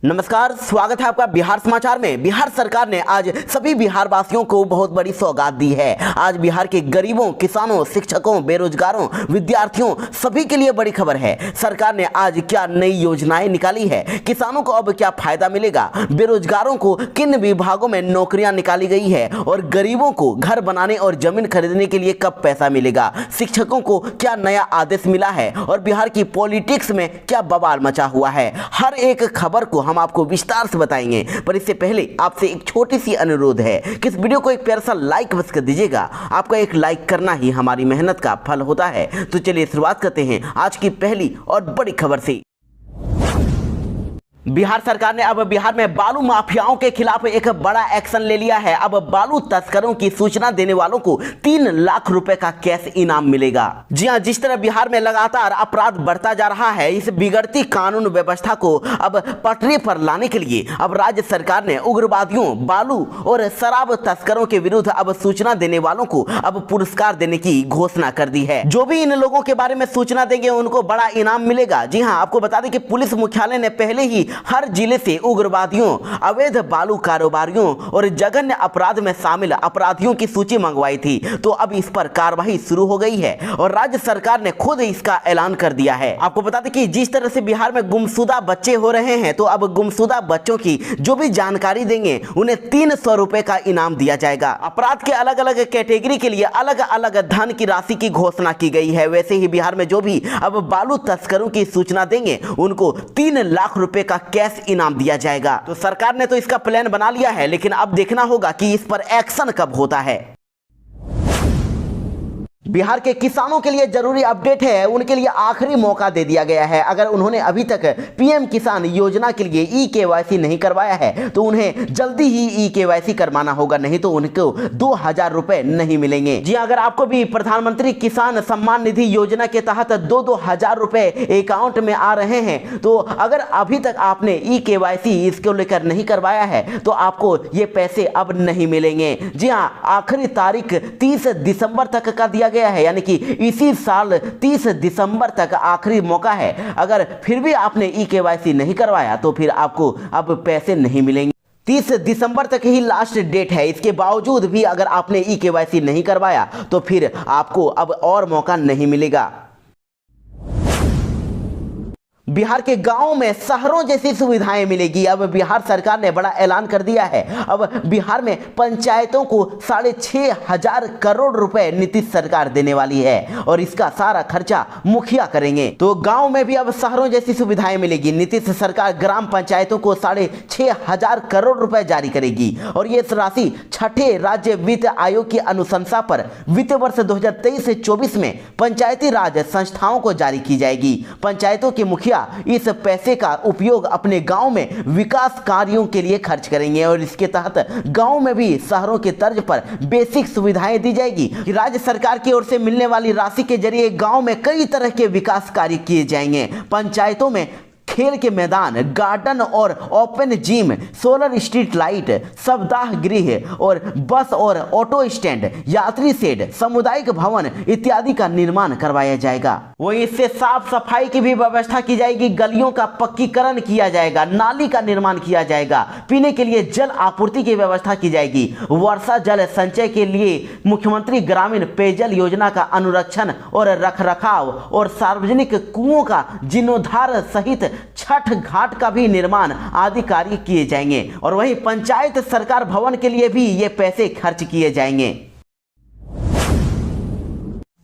नमस्कार, स्वागत है आपका बिहार समाचार में। बिहार सरकार ने आज सभी बिहार वासियों को बहुत बड़ी सौगात दी है। आज बिहार के गरीबों, किसानों, शिक्षकों, बेरोजगारों, विद्यार्थियों सभी के लिए बड़ी खबर है। सरकार ने आज क्या नई योजनाएं निकाली है, किसानों को अब क्या फायदा मिलेगा, बेरोजगारों को किन विभागों में नौकरियां निकाली गई है और गरीबों को घर बनाने और जमीन खरीदने के लिए कब पैसा मिलेगा, शिक्षकों को क्या नया आदेश मिला है और बिहार की पॉलिटिक्स में क्या बवाल मचा हुआ है, हर एक खबर को हम आपको विस्तार से बताएंगे। पर इससे पहले आपसे एक छोटी सी अनुरोध है कि इस वीडियो को एक प्यारा सा लाइक बस कर दीजिएगा। आपका एक लाइक करना ही हमारी मेहनत का फल होता है। तो चलिए शुरुआत करते हैं आज की पहली और बड़ी खबर से। बिहार सरकार ने अब बिहार में बालू माफियाओं के खिलाफ एक बड़ा एक्शन ले लिया है। अब बालू तस्करों की सूचना देने वालों को 3 लाख रुपए का कैश इनाम मिलेगा। जी हां, जिस तरह बिहार में लगातार अपराध बढ़ता जा रहा है, इस बिगड़ती कानून व्यवस्था को अब पटरी पर लाने के लिए अब राज्य सरकार ने उग्रवादियों, बालू और शराब तस्करों के विरुद्ध अब सूचना देने वालों को अब पुरस्कार देने की घोषणा कर दी है। जो भी इन लोगों के बारे में सूचना देंगे उनको बड़ा इनाम मिलेगा। जी हाँ, आपको बता दें कि पुलिस मुख्यालय ने पहले ही हर जिले से उग्रवादियों, अवैध बालू कारोबारियों और जघन्य अपराध में शामिल अपराधियों की सूची मंगवाई थी। तो अब इस पर कार्रवाई शुरू हो गई है और राज्य सरकार ने खुद इसका ऐलान कर दिया है। आपको बता दें कि जिस तरह से बिहार में गुमशुदा बच्चे हो रहे हैं, तो अब गुमशुदा बच्चों की जो भी जानकारी देंगे उन्हें 300 रुपए का इनाम दिया जाएगा। अपराध के अलग अलग कैटेगरी के लिए अलग अलग धन की राशि की घोषणा की गई है। वैसे ही बिहार में जो भी अब बालू तस्करों की सूचना देंगे उनको 3 लाख रुपए का कैश इनाम दिया जाएगा। तो सरकार ने तो इसका प्लान बना लिया है, लेकिन अब देखना होगा कि इस पर एक्शन कब होता है। बिहार के किसानों के लिए जरूरी अपडेट है, उनके लिए आखिरी मौका दे दिया गया है। अगर उन्होंने अभी तक पीएम किसान योजना के लिए ई-केवाईसी नहीं करवाया है तो उन्हें जल्दी ही ई-केवाईसी करवाना होगा, नहीं तो उनको 2000 रुपए नहीं मिलेंगे। जी, अगर आपको भी प्रधानमंत्री किसान सम्मान निधि योजना के तहत 2-2000 रुपए अकाउंट में आ रहे हैं, तो अगर अभी तक आपने ई-केवाईसी इसको लेकर नहीं करवाया है तो आपको ये पैसे अब नहीं मिलेंगे। जी हाँ, आखिरी तारीख 30 दिसंबर तक का दिया गया है, यानी कि इसी साल 30 दिसंबर तक आखिरी मौका है। अगर फिर भी आपने ई-केवाईसी नहीं करवाया तो फिर आपको अब पैसे नहीं मिलेंगे। 30 दिसंबर तक ही लास्ट डेट है। इसके बावजूद भी अगर आपने ई-केवाईसी नहीं करवाया तो फिर आपको अब और मौका नहीं मिलेगा। बिहार के गांवों में शहरों जैसी सुविधाएं मिलेगी। अब बिहार सरकार ने बड़ा ऐलान कर दिया है। अब बिहार में पंचायतों को 6,500 करोड़ रुपए नीतीश सरकार देने वाली है और इसका सारा खर्चा मुखिया करेंगे। तो गांव में भी अब शहरों जैसी सुविधाएं मिलेगी। नीतीश सरकार ग्राम पंचायतों को 6,500 करोड़ रुपए जारी करेगी और ये राशि छठे राज्य वित्त आयोग की अनुशंसा पर वित्त वर्ष 2023-24 में पंचायती राज संस्थाओं को जारी की जाएगी। पंचायतों के मुखिया इस पैसे का उपयोग अपने गांव में विकास कार्यों के लिए खर्च करेंगे और इसके तहत गांव में भी शहरों के तर्ज पर बेसिक सुविधाएं दी जाएगी। राज्य सरकार की ओर से मिलने वाली राशि के जरिए गांव में कई तरह के विकास कार्य किए जाएंगे। पंचायतों में खेल के मैदान, गार्डन और open gym, solar street light, सप्ताह गृह और बस और ऑटो स्टैंड, यात्री शेड, सामुदायिक भवन इत्यादि का निर्माण करवाया जाएगा। वहीं इससे साफ सफाई की भी व्यवस्था की जाएगी। गलियों का पक्कीकरण किया जाएगा, नाली का निर्माण किया जाएगा, पीने के लिए जल आपूर्ति की व्यवस्था की जाएगी। वर्षा जल संचय के लिए मुख्यमंत्री ग्रामीण पेयजल योजना का अनुरक्षण और रखरखाव और सार्वजनिक कुओं का जीर्णोद्धार सहित छठ घाट का भी निर्माण आदि कार्य किए जाएंगे। और वहीं पंचायत सरकार भवन के लिए भी ये पैसे खर्च किए जाएंगे।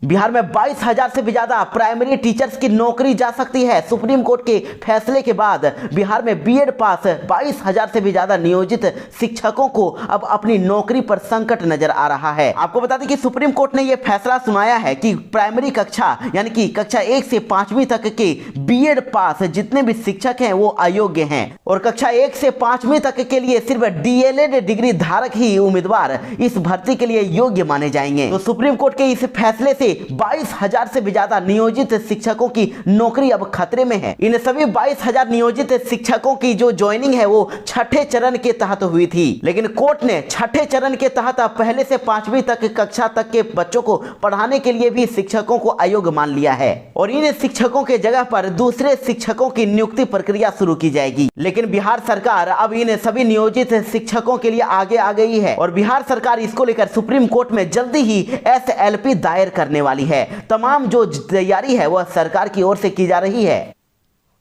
बिहार में 22,000 से भी ज्यादा प्राइमरी टीचर्स की नौकरी जा सकती है। सुप्रीम कोर्ट के फैसले के बाद बिहार में बीएड पास 22,000 से भी ज्यादा नियोजित शिक्षकों को अब अपनी नौकरी पर संकट नजर आ रहा है। आपको बता दें कि सुप्रीम कोर्ट ने यह फैसला सुनाया है कि प्राइमरी कक्षा यानी कि कक्षा 1 से 5वीं तक के बीएड पास जितने भी शिक्षक हैं वो अयोग्य हैं और कक्षा 1 से 5वीं तक के लिए सिर्फ डीएलएड डिग्री धारक ही उम्मीदवार इस भर्ती के लिए योग्य माने जाएंगे। तो सुप्रीम कोर्ट के इस फैसले से के 22,000 से भी ज्यादा नियोजित शिक्षकों की नौकरी अब खतरे में है। इन सभी 22,000 नियोजित शिक्षकों की जो ज्वाइनिंग है वो छठे चरण के तहत हुई थी, लेकिन कोर्ट ने छठे चरण के तहत पहले से 5वीं तक कक्षा तक के बच्चों को पढ़ाने के लिए भी शिक्षकों को अयोग्य मान लिया है और इन शिक्षकों के जगह पर दूसरे शिक्षकों की नियुक्ति प्रक्रिया शुरू की जाएगी। लेकिन बिहार सरकार अब इन सभी नियोजित शिक्षकों के लिए आगे आ गई है और बिहार सरकार इसको लेकर सुप्रीम कोर्ट में जल्दी ही SLP दायर करने वाली है। तमाम जो तैयारी है वह सरकार की ओर से की जा रही है।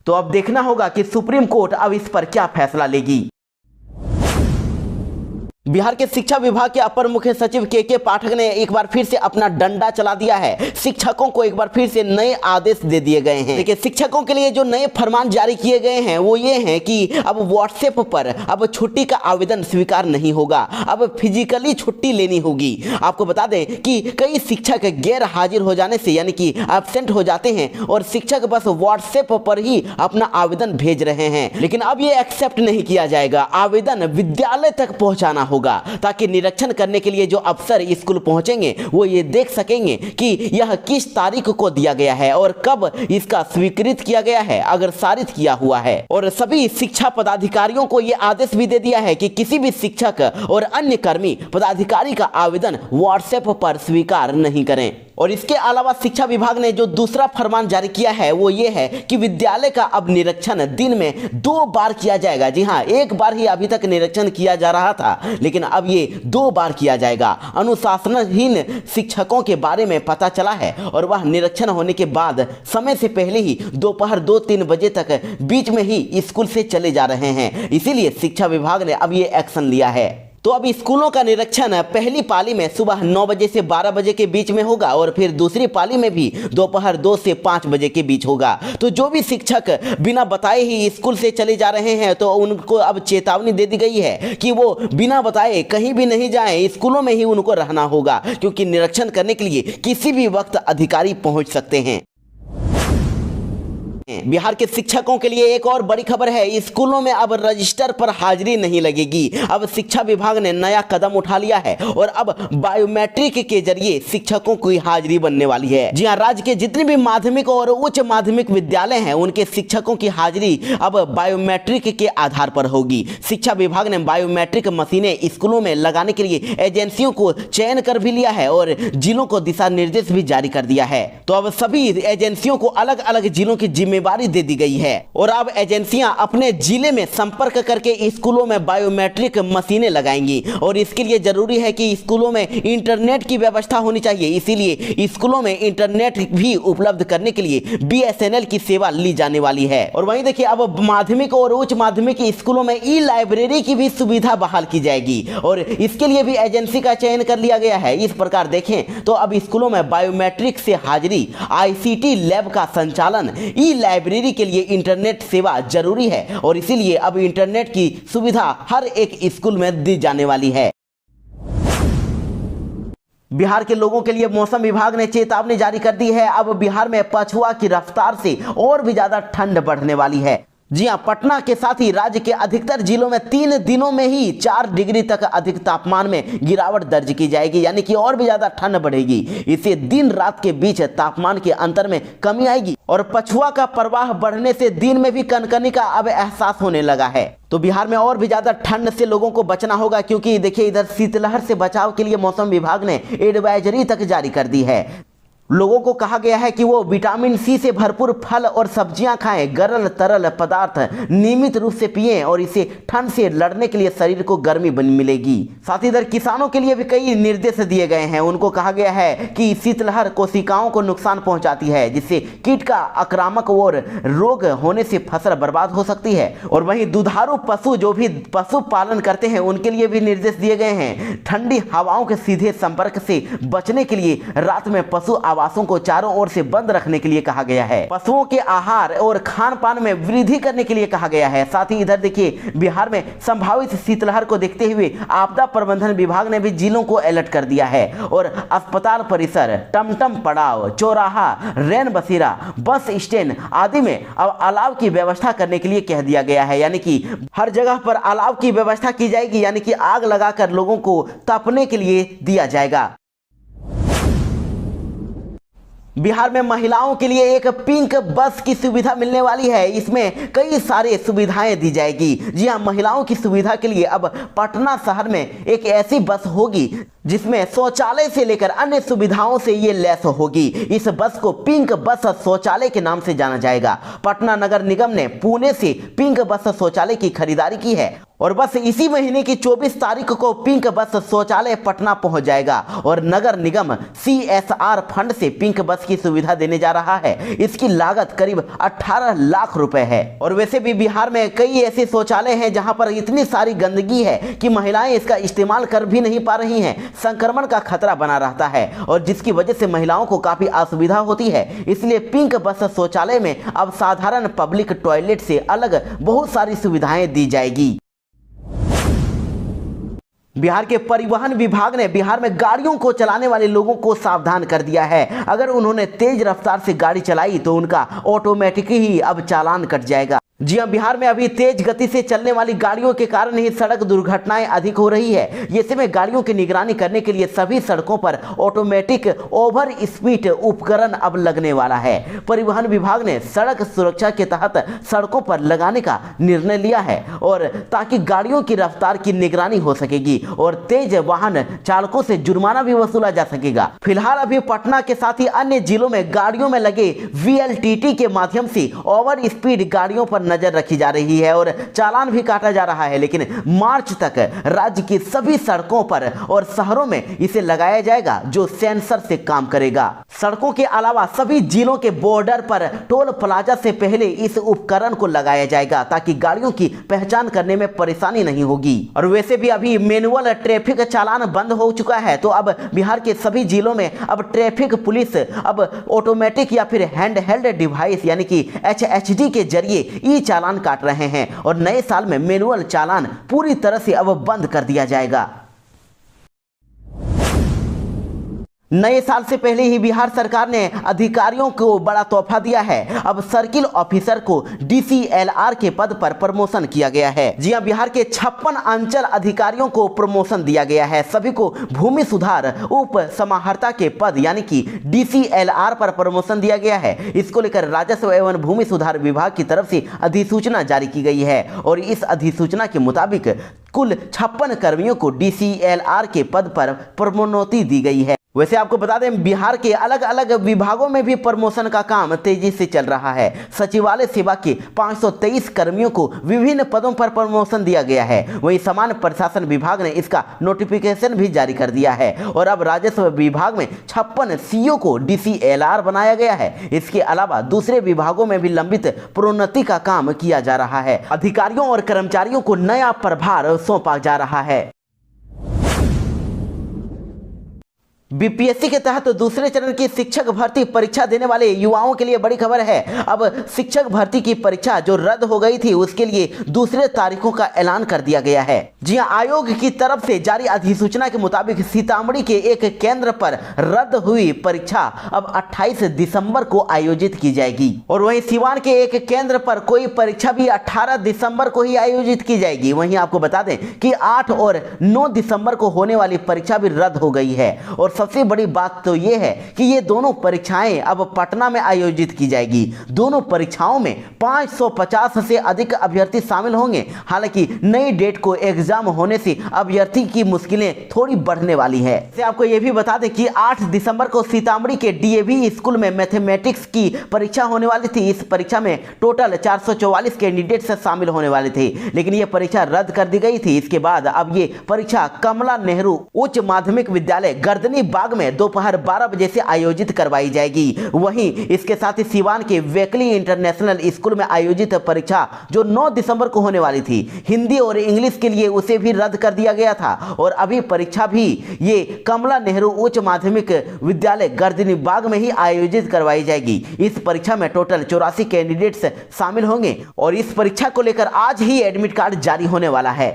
तो अब देखना होगा कि सुप्रीम कोर्ट अब इस पर क्या फैसला लेगी। बिहार के शिक्षा विभाग के अपर मुख्य सचिव के पाठक ने एक बार फिर से अपना डंडा चला दिया है। शिक्षकों को एक बार फिर से नए आदेश दे दिए गए हैं। देखिए, शिक्षकों के लिए जो नए फरमान जारी किए गए हैं वो ये हैं कि अब व्हाट्सएप पर अब छुट्टी का आवेदन स्वीकार नहीं होगा, अब फिजिकली छुट्टी लेनी होगी। आपको बता दें कि कई शिक्षक गैर हाजिर हो जाने से यानी कि एब्सेंट हो जाते हैं और शिक्षक बस व्हाट्सएप पर ही अपना आवेदन भेज रहे हैं, लेकिन अब ये एक्सेप्ट नहीं किया जाएगा। आवेदन विद्यालय तक पहुंचाना होगा ताकि निरीक्षण करने के लिए जो अफसर स्कूल पहुंचेंगे वो ये देख सकेंगे कि यह किस तारीख को दिया गया है और कब इसका स्वीकृत किया गया है, अगर सारित किया हुआ है। और सभी शिक्षा पदाधिकारियों को यह आदेश भी दे दिया है कि किसी भी शिक्षक और अन्य कर्मी पदाधिकारी का आवेदन व्हाट्सएप पर स्वीकार नहीं करें। और इसके अलावा शिक्षा विभाग ने जो दूसरा फरमान जारी किया है वो ये है कि विद्यालय का अब निरीक्षण दिन में 2 बार किया जाएगा। जी हाँ, 1 बार ही अभी तक निरीक्षण किया जा रहा था, लेकिन अब ये 2 बार किया जाएगा। अनुशासनहीन शिक्षकों के बारे में पता चला है और वह निरीक्षण होने के बाद समय से पहले ही दोपहर 2-3 बजे तक बीच में ही स्कूल से चले जा रहे हैं। इसीलिए शिक्षा विभाग ने अब ये एक्शन लिया है। तो अब स्कूलों का निरीक्षण पहली पाली में सुबह 9 बजे से 12 बजे के बीच में होगा और फिर दूसरी पाली में भी दोपहर 2 से 5 बजे के बीच होगा। तो जो भी शिक्षक बिना बताए ही स्कूल से चले जा रहे हैं तो उनको अब चेतावनी दे दी गई है कि वो बिना बताए कहीं भी नहीं जाएं, स्कूलों में ही उनको रहना होगा, क्योंकि निरीक्षण करने के लिए किसी भी वक्त अधिकारी पहुंच सकते हैं। बिहार के शिक्षकों के लिए एक और बड़ी खबर है, स्कूलों में अब रजिस्टर पर हाजिरी नहीं लगेगी। अब शिक्षा विभाग ने नया कदम उठा लिया है और अब बायोमेट्रिक के जरिए शिक्षकों की हाजिरी बनने वाली है। जी हां, राज्य के जितने भी माध्यमिक और उच्च माध्यमिक विद्यालय हैं उनके शिक्षकों की हाजिरी अब बायोमेट्रिक के आधार पर होगी। शिक्षा विभाग ने बायोमेट्रिक मशीनें स्कूलों में लगाने के लिए एजेंसियों को चयन कर भी लिया है और जिलों को दिशा निर्देश भी जारी कर दिया है। तो अब सभी एजेंसियों को अलग अलग जिलों की जिम्मेदारी दे दी गई है और अब एजेंसियां अपने जिले में संपर्क करके स्कूलों में बायोमेट्रिक मशीनें लगाएंगी और इसके लिए जरूरी है कि स्कूलों में इंटरनेट की व्यवस्था होनी चाहिए। इसीलिए स्कूलों में इंटरनेट भी उपलब्ध करने के लिए BSNL की सेवा ली जाने वाली है। और वहीं देखिए, अब माध्यमिक और उच्च माध्यमिक स्कूलों में ई-लाइब्रेरी की भी सुविधा बहाल की जाएगी और इसके लिए भी एजेंसी का चयन कर लिया गया है। इस प्रकार देखें तो अब स्कूलों में बायोमेट्रिक से हाजिरी, ICT लैब का संचालन, लाइब्रेरी के लिए इंटरनेट सेवा जरूरी है और इसीलिए अब इंटरनेट की सुविधा हर एक स्कूल में दी जाने वाली है। बिहार के लोगों के लिए मौसम विभाग ने चेतावनी जारी कर दी है। अब बिहार में पछुआ की रफ्तार से और भी ज्यादा ठंड बढ़ने वाली है। जी हां, पटना के साथ ही राज्य के अधिकतर जिलों में 3 दिनों में ही 4 डिग्री तक अधिक तापमान में गिरावट दर्ज की जाएगी, यानी कि और भी ज्यादा ठंड बढ़ेगी। इससे दिन रात के बीच तापमान के अंतर में कमी आएगी और पछुआ का प्रवाह बढ़ने से दिन में भी कनकनी का अब एहसास होने लगा है। तो बिहार में और भी ज्यादा ठंड से लोगों को बचना होगा, क्योंकि देखिए इधर शीतलहर से बचाव के लिए मौसम विभाग ने एडवाइजरी तक जारी कर दी है। लोगों को कहा गया है कि वो विटामिन सी से भरपूर फल और सब्जियां खाएं, गरल तरल पदार्थ नियमित रूप से पिएं और इसे ठंड से लड़ने के लिए शरीर को गर्मी मिलेगी। साथ ही इधर किसानों के लिए भी कई निर्देश दिए गए हैं। उनको कहा गया है कि शीतलहर कोशिकाओं को नुकसान पहुंचाती है, जिससे कीट का आक्रामक और रोग होने से फसल बर्बाद हो सकती है। और वहीं दुधारू पशु जो भी पशु पालन करते हैं उनके लिए भी निर्देश दिए गए हैं। ठंडी हवाओं के सीधे संपर्क से बचने के लिए रात में पशु आवासों को चारों ओर से बंद रखने के लिए कहा गया है। पशुओं के आहार और खान पान में वृद्धि करने के लिए कहा गया है। साथ ही इधर देखिए, बिहार में संभावित शीतलहर को देखते हुए आपदा प्रबंधन विभाग ने भी जिलों को अलर्ट कर दिया है और अस्पताल परिसर, टमटम पड़ाव, चौराहा, रैन बसेरा, बस स्टैंड आदि में अब अलाव की व्यवस्था करने के लिए कह दिया गया है। यानी कि हर जगह पर अलाव की व्यवस्था की जाएगी, यानी कि आग लगाकर लोगों को तपने के लिए दिया जाएगा। बिहार में महिलाओं के लिए एक पिंक बस की सुविधा मिलने वाली है। इसमें कई सारे सुविधाएं दी जाएगी। जी हां, महिलाओं की सुविधा के लिए अब पटना शहर में एक ऐसी बस होगी जिसमें शौचालय से लेकर अन्य सुविधाओं से ये लैस होगी। इस बस को पिंक बस शौचालय के नाम से जाना जाएगा। पटना नगर निगम ने पुणे से पिंक बस शौचालय की खरीदारी की है और बस इसी महीने की 24 तारीख को पिंक बस शौचालय पटना पहुंच जाएगा और नगर निगम CSR फंड से पिंक बस की सुविधा देने जा रहा है। इसकी लागत करीब 18 लाख रुपए है। और वैसे भी बिहार में कई ऐसे शौचालय हैं जहां पर इतनी सारी गंदगी है कि महिलाएं इसका इस्तेमाल कर भी नहीं पा रही हैं। संक्रमण का खतरा बना रहता है और जिसकी वजह से महिलाओं को काफी असुविधा होती है। इसलिए पिंक बस शौचालय में अब साधारण पब्लिक टॉयलेट से अलग बहुत सारी सुविधाएं दी जाएगी। बिहार के परिवहन विभाग ने बिहार में गाड़ियों को चलाने वाले लोगों को सावधान कर दिया है। अगर उन्होंने तेज रफ्तार से गाड़ी चलाई तो उनका ऑटोमेटिक ही अब चालान कट जाएगा। जी हां, बिहार में अभी तेज गति से चलने वाली गाड़ियों के कारण ही सड़क दुर्घटनाएं अधिक हो रही है। ऐसे में गाड़ियों की निगरानी करने के लिए सभी सड़कों पर ऑटोमेटिक ओवर स्पीड उपकरण अब लगने वाला है। परिवहन विभाग ने सड़क सुरक्षा के तहत सड़कों पर लगाने का निर्णय लिया है और ताकि गाड़ियों की रफ्तार की निगरानी हो सकेगी और तेज वाहन चालकों से जुर्माना भी वसूला जा सकेगा। फिलहाल अभी पटना के साथ ही अन्य जिलों में गाड़ियों में लगे VLTT के माध्यम से ओवर स्पीड गाड़ियों पर नजर रखी जा रही है और चालान भी काटा जा रहा है। लेकिन मार्च तक राज्य की सभी सड़कों पर और शहरों में इसे लगाया जाएगा जो सेंसर से काम करेगा। सड़कों के अलावा सभी जिलों के बॉर्डर पर टोल प्लाजा से पहले इस उपकरण को लगाया जाएगा ताकि गाड़ियों की पहचान करने में परेशानी नहीं होगी। और वैसे भी अभी मैनुअल ट्रैफिक चालान बंद हो चुका है तो अब बिहार के सभी जिलों में अब ट्रैफिक पुलिस अब ऑटोमेटिक या फिर हैंड हेल्ड डिवाइस यानी कि HHD के जरिए चालान काट रहे हैं और नए साल में मैनुअल चालान पूरी तरह से अब बंद कर दिया जाएगा। नए साल से पहले ही बिहार सरकार ने अधिकारियों को बड़ा तोहफा दिया है। अब सर्किल ऑफिसर को DCLR के पद पर प्रमोशन किया गया है। जी हां, बिहार के 56 अंचल अधिकारियों को प्रमोशन दिया गया है। सभी को भूमि सुधार उप समाहर्ता के पद यानी कि DCLR पर प्रमोशन दिया गया है। इसको लेकर राजस्व एवं भूमि सुधार विभाग की तरफ से अधिसूचना जारी की गई है और इस अधिसूचना के मुताबिक कुल 56 कर्मियों को DCLR के पद पर प्रोन्नति दी गई है। वैसे आपको बता दें बिहार के अलग अलग विभागों में भी प्रमोशन का काम तेजी से चल रहा है। सचिवालय सेवा के 523 कर्मियों को विभिन्न पदों पर प्रमोशन दिया गया है। वहीं सामान्य प्रशासन विभाग ने इसका नोटिफिकेशन भी जारी कर दिया है और अब राजस्व विभाग में 56 CO को DCLR बनाया गया है। इसके अलावा दूसरे विभागों में भी लंबित प्रोन्नति का काम किया जा रहा है। अधिकारियों और कर्मचारियों को नया प्रभार सौंपा जा रहा है। BPSC के तहत दूसरे चरण की शिक्षक भर्ती परीक्षा देने वाले युवाओं के लिए बड़ी खबर है। अब शिक्षक भर्ती की परीक्षा जो रद्द हो गई थी उसके लिए दूसरे तारीखों का ऐलान कर दिया गया है। जी हां, आयोग की तरफ से जारी अधिसूचना के मुताबिक सीतामढ़ी के एक केंद्र पर रद्द हुई परीक्षा अब 28 दिसंबर को आयोजित की जाएगी और वहीं सिवान के एक केंद्र पर कोई परीक्षा भी 18 दिसंबर को ही आयोजित की जाएगी। वहीं आपको बता दें कि 8 और 9 दिसंबर को होने वाली परीक्षा भी रद्द हो गई है और सबसे बड़ी बात तो यह है कि ये दोनों परीक्षाएं अब पटना में आयोजित की जाएगी। दोनों परीक्षाओं में 550 से अधिक अभ्यर्थी शामिल होंगे। हालांकि नई डेट को एग्जाम होने से अभ्यर्थी की मुश्किलें थोड़ी बढ़ने वाली है। से आपको यह भी बता दें कि 8 दिसंबर को सीतामढ़ी के DAV स्कूल में मैथमेटिक्स की परीक्षा होने वाली थी। इस परीक्षा में टोटल 444 कैंडिडेट्स शामिल होने वाले थे, लेकिन यह परीक्षा रद्द कर दी गई थी। इसके बाद अब ये परीक्षा कमला नेहरू उच्च माध्यमिक विद्यालय गर्दनी बाग में दोपहर 12 बजे से आयोजित करवाई जाएगी। वहीं इसके साथ ही सिवान के वेकली इंटरनेशनल स्कूल में आयोजित परीक्षा जो 9 दिसंबर को होने वाली थी हिंदी और इंग्लिश के लिए, उसे भी रद्द कर दिया गया था और अभी परीक्षा भी ये कमला नेहरू उच्च माध्यमिक विद्यालय गर्दनी बाग में ही आयोजित करवाई जाएगी। इस परीक्षा में टोटल 84 कैंडिडेट्स शामिल होंगे और इस परीक्षा को लेकर आज ही एडमिट कार्ड जारी होने वाला है।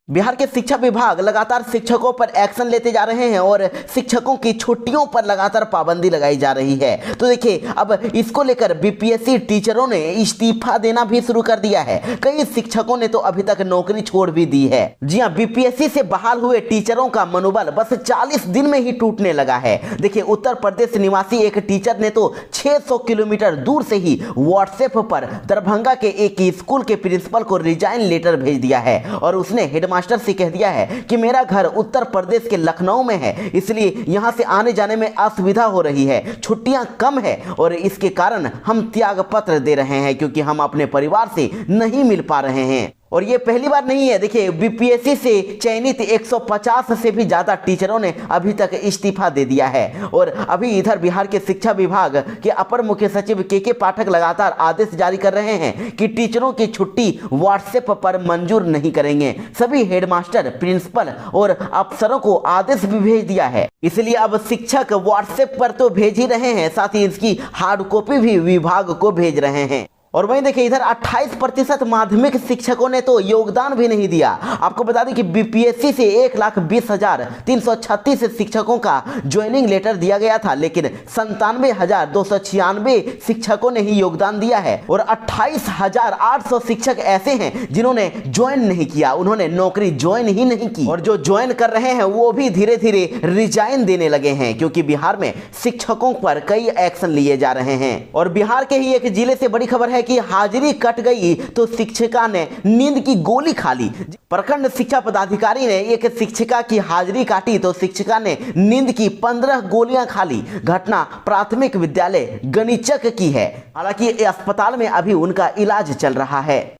बिहार के शिक्षा विभाग लगातार शिक्षकों पर एक्शन लेते जा रहे हैं और शिक्षकों की छुट्टियों पर लगातार पाबंदी लगाई जा रही है। तो देखिए, अब इसको लेकर बीपीएससी टीचरों ने इस्तीफा देना भी शुरू कर दिया है। कई शिक्षकों ने तो अभी तक नौकरी छोड़ भी दी है। जी हां, बीपीएससी से बहाल हुए टीचरों का मनोबल बस 40 दिन में ही टूटने लगा है। देखिए, उत्तर प्रदेश निवासी एक टीचर ने तो 600 किलोमीटर दूर से ही व्हाट्सएप पर दरभंगा के एक स्कूल के प्रिंसिपल को रिजाइन लेटर भेज दिया है और उसने हेडमास्टर से कह दिया है कि मेरा घर उत्तर प्रदेश के लखनऊ में है, इसलिए यहां से आने जाने में असुविधा हो रही है, छुट्टियां कम है और इसके कारण हम त्याग पत्र दे रहे हैं क्योंकि हम अपने परिवार से नहीं मिल पा रहे हैं। और ये पहली बार नहीं है। देखिए, बीपीएससी से चयनित 150 से भी ज्यादा टीचरों ने अभी तक इस्तीफा दे दिया है। और अभी इधर बिहार के शिक्षा विभाग के अपर मुख्य सचिव के पाठक लगातार आदेश जारी कर रहे हैं कि टीचरों की छुट्टी व्हाट्सएप पर मंजूर नहीं करेंगे। सभी हेडमास्टर, प्रिंसिपल और अफसरों को आदेश भी भेज दिया है। इसलिए अब शिक्षक व्हाट्सएप पर तो भेज ही रहे हैं, साथ ही इसकी हार्ड कॉपी भी विभाग को भेज रहे हैं। और वहीं देखिए, इधर 28% माध्यमिक शिक्षकों ने तो योगदान भी नहीं दिया। आपको बता दें कि बीपीएससी से 1,20,336 शिक्षकों का ज्वाइनिंग लेटर दिया गया था, लेकिन 97,296 शिक्षकों ने ही योगदान दिया है और 28,800 शिक्षक ऐसे हैं जिन्होंने ज्वाइन नहीं किया, उन्होंने नौकरी ज्वाइन ही नहीं की। और जो ज्वाइन कर रहे हैं वो भी धीरे धीरे रिजाइन देने लगे हैं क्योंकि बिहार में शिक्षकों पर कई एक्शन लिए जा रहे हैं। और बिहार के ही एक जिले से बड़ी खबर है कि हाजिरी कट गई तो शिक्षिका ने नींद की गोली खा ली। प्रखंड शिक्षा पदाधिकारी ने एक शिक्षिका की हाजिरी काटी तो शिक्षिका ने नींद की 15 गोलियां खा ली। घटना प्राथमिक विद्यालय गनीचक की है। हालांकि अस्पताल में अभी उनका इलाज चल रहा है।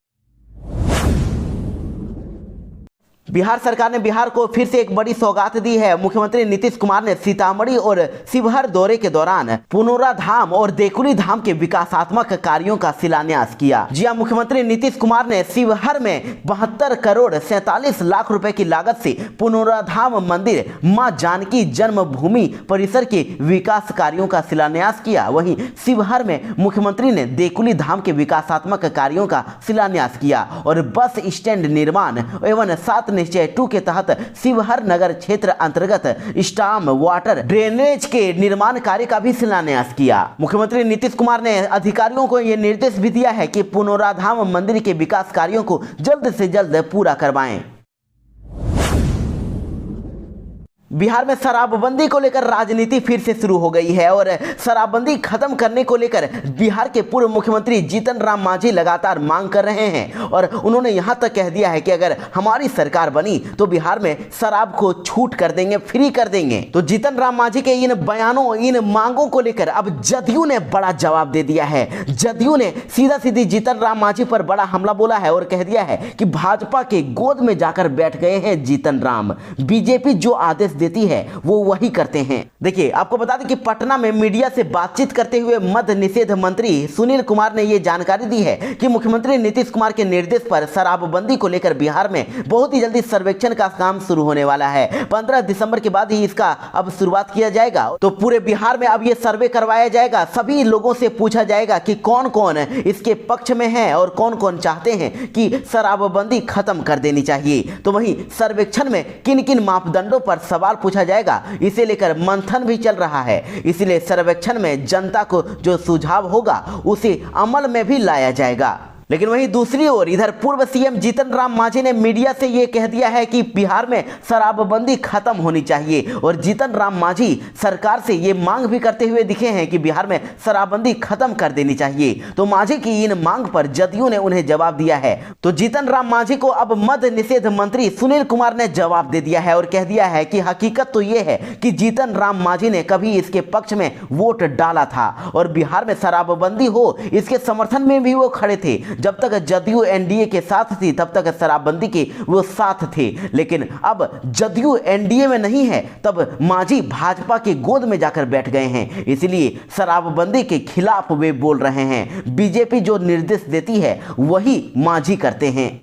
बिहार सरकार ने बिहार को फिर से एक बड़ी सौगात दी है। मुख्यमंत्री नीतीश कुमार ने सीतामढ़ी और शिवहर दौरे के दौरान पुनौरा धाम और देकुली धाम के विकासात्मक कार्यों का शिलान्यास किया। जी हां, मुख्यमंत्री नीतीश कुमार ने शिवहर में 72 करोड़ 47 लाख रुपए की लागत से पुनौरा धाम मंदिर मां जानकी जन्मभूमि परिसर के विकास कार्यों का शिलान्यास किया। वहीं शिवहर में मुख्यमंत्री ने देकुली धाम के विकासात्मक कार्यों का शिलान्यास किया और बस स्टैंड निर्माण एवं 7 निश्चय 2 के तहत शिवहर नगर क्षेत्र अंतर्गत स्टाम वाटर ड्रेनेज के निर्माण कार्य का भी शिलान्यास किया। मुख्यमंत्री नीतीश कुमार ने अधिकारियों को यह निर्देश भी दिया है कि पुनौरा धाम मंदिर के विकास कार्यों को जल्द से जल्द पूरा करवाएं। बिहार में शराबबंदी को लेकर राजनीति फिर से शुरू हो गई है और शराबबंदी खत्म करने को लेकर बिहार के पूर्व मुख्यमंत्री जीतन राम मांझी लगातार मांग कर रहे हैं और उन्होंने यहां तक कह दिया है कि अगर हमारी सरकार बनी तो बिहार में शराब को छूट कर देंगे, फ्री कर देंगे। तो जीतन राम मांझी के इन बयानों, इन मांगों को लेकर अब जदयू ने बड़ा जवाब दे दिया है। जदयू ने सीधा सीधी जीतन राम मांझी पर बड़ा हमला बोला है और कह दिया है कि भाजपा के गोद में जाकर बैठ गए हैं जीतन राम। बीजेपी जो आदेश देती है वो वही करते हैं। देखिए, आपको बता दें कि पटना में मीडिया से बातचीत करते हुए मद्य निषेध मंत्री सुनील कुमार ने यह जानकारी दी है कि मुख्यमंत्री नीतीश कुमार के निर्देश पर शराबबंदी को लेकर बिहार में बहुत ही जल्दी सर्वेक्षण का काम शुरू होने वाला है। 15 दिसंबर के बाद ही इसका अब शुरुआत किया जाएगा। तो पूरे बिहार में अब यह सर्वे करवाया जाएगा। सभी लोगों से पूछा जाएगा कि कौन कौन इसके पक्ष में है और कौन कौन चाहते हैं कि शराबबंदी खत्म कर देनी चाहिए। तो वहीं सर्वेक्षण में किन किन मापदंडों पर सवाल पूछा जाएगा, इसे लेकर मंथन भी चल रहा है। इसलिए सर्वेक्षण में जनता को जो सुझाव होगा उसे अमल में भी लाया जाएगा। लेकिन वहीं दूसरी ओर इधर पूर्व सीएम जीतन राम मांझी ने मीडिया से यह कह दिया है कि बिहार में शराबबंदी खत्म होनी चाहिए और जीतन राम मांझी सरकार से ये मांग भी करते हुए दिखे हैं कि बिहार में शराबबंदी खत्म कर देनी चाहिए। तो मांझी की इन मांग पर जदयू ने उन्हें जवाब दिया है। तो जीतन राम मांझी को अब मद्य निषेध मंत्री सुनील कुमार ने जवाब दे दिया है और कह दिया है कि हकीकत तो यह है कि जीतन राम मांझी ने कभी इसके पक्ष में वोट डाला था और बिहार में शराबबंदी हो इसके समर्थन में भी वो खड़े थे। जब तक जदयू एनडीए के साथ थी तब तक शराबबंदी के वो साथ थे, लेकिन अब जदयू एनडीए में नहीं है तब मांझी भाजपा के गोद में जाकर बैठ गए हैं। इसलिए शराबबंदी के खिलाफ वे बोल रहे हैं। बीजेपी जो निर्देश देती है वही मांझी करते हैं।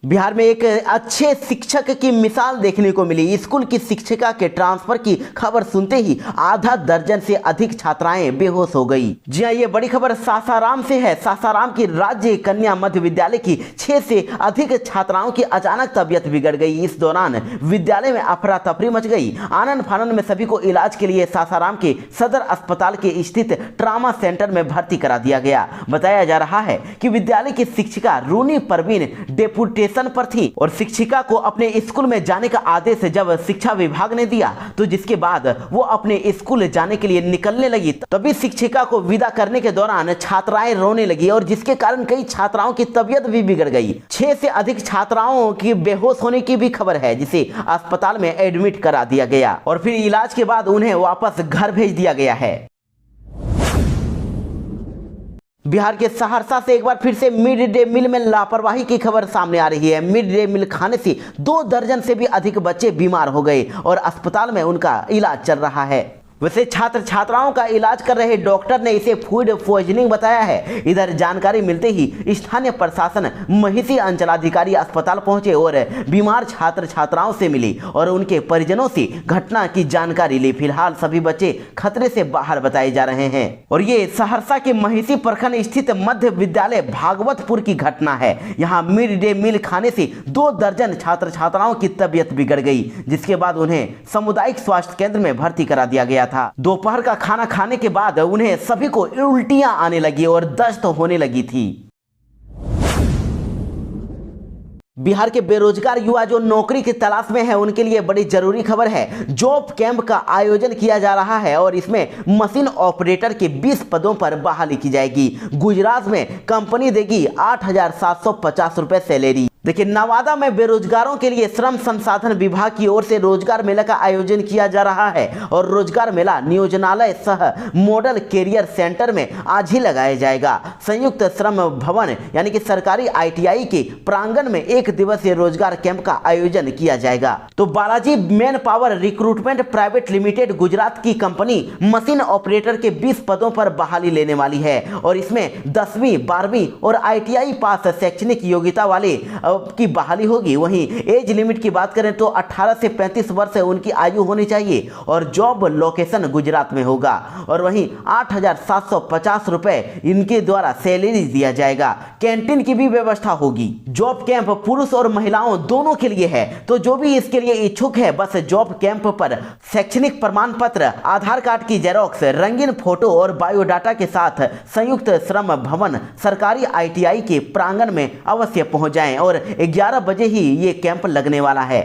बिहार में एक अच्छे शिक्षक की मिसाल देखने को मिली। स्कूल की शिक्षिका के ट्रांसफर की खबर सुनते ही आधा दर्जन से अधिक छात्राएं बेहोश हो गई। जी हां, ये बड़ी खबर सासाराम से है। सासाराम की राज्य कन्या मध्य विद्यालय की 6 से अधिक छात्राओं की अचानक तबीयत बिगड़ गई। इस दौरान विद्यालय में अफरा तफरी मच गई। आनंद फानंद में सभी को इलाज के लिए सासाराम के सदर अस्पताल के स्थित ट्रामा सेंटर में भर्ती करा दिया गया। बताया जा रहा है कि विद्यालय की शिक्षिका रूनी परवीन डेपुटेशन पर थी और शिक्षिका को अपने स्कूल में जाने का आदेश जब शिक्षा विभाग ने दिया तो जिसके बाद वो अपने स्कूल जाने के लिए निकलने लगी, तभी शिक्षिका को विदा करने के दौरान छात्राएं रोने लगी और जिसके कारण कई छात्राओं की तबीयत भी बिगड़ गई। 6 से अधिक छात्राओं की बेहोश होने की भी खबर है, जिसे अस्पताल में एडमिट करा दिया गया और फिर इलाज के बाद उन्हें वापस घर भेज दिया गया है। बिहार के सहरसा से एक बार फिर से मिड डे मील में लापरवाही की खबर सामने आ रही है। मिड डे मील खाने से 2 दर्जन से भी अधिक बच्चे बीमार हो गए और अस्पताल में उनका इलाज चल रहा है। वैसे छात्र छात्राओं का इलाज कर रहे डॉक्टर ने इसे फूड पॉइजनिंग बताया है। इधर जानकारी मिलते ही स्थानीय प्रशासन महिषी अंचलाधिकारी अस्पताल पहुंचे और बीमार छात्र छात्राओं से मिली और उनके परिजनों से घटना की जानकारी ली। फिलहाल सभी बच्चे खतरे से बाहर बताए जा रहे हैं और ये सहरसा के महिषी प्रखंड स्थित मध्य विद्यालय भागवतपुर की घटना है। यहाँ मिड डे मील खाने से 2 दर्जन छात्र छात्राओं की तबीयत बिगड़ गई, जिसके बाद उन्हें सामुदायिक स्वास्थ्य केंद्र में भर्ती करा दिया गया था। दोपहर का खाना खाने के बाद उन्हें सभी को उल्टियां आने लगी और दस्त होने लगी थी। बिहार के बेरोजगार युवा जो नौकरी की तलाश में है उनके लिए बड़ी जरूरी खबर है। जॉब कैंप का आयोजन किया जा रहा है और इसमें मशीन ऑपरेटर के 20 पदों पर बहाली की जाएगी। गुजरात में कंपनी देगी 8,750 रुपए सैलरी। देखिए, नवादा में बेरोजगारों के लिए श्रम संसाधन विभाग की ओर से रोजगार मेला का आयोजन किया जा रहा है और रोजगार मेला नियोजनालय सह मॉडल कैरियर सेंटर में आज ही लगाया जाएगा। संयुक्त श्रम भवन यानी कि सरकारी ITI के प्रांगण में 1 दिवसीय रोजगार कैंप का आयोजन किया जाएगा। तो Balaji man power recruitment private limited Gujarat की कंपनी मशीन ऑपरेटर के 20 पदों पर बहाली लेने वाली है और इसमें 10वीं 12वीं और ITI पास शैक्षणिक योग्यता वाले की बहाली होगी। वहीं एज लिमिट की बात करें तो 18 से 35 वर्ष उनकी आयु होनी चाहिए और जॉब लोकेशन गुजरात में होगा और वहीं 8,750 रुपए इनके द्वारा सैलरी दिया जाएगा। कैंटीन की भी व्यवस्था होगी। जॉब कैंप पुरुष और महिलाओं दोनों के लिए है, तो जो भी इसके लिए इच्छुक है बस जॉब कैंप पर शैक्षणिक प्रमाण पत्र, आधार कार्ड की जेरोक्स, रंगीन फोटो और बायोडाटा के साथ संयुक्त श्रम भवन सरकारी ITI के प्रांगण में अवश्य पहुंच जाएं और 11 बजे ही ये कैंप लगने वाला है।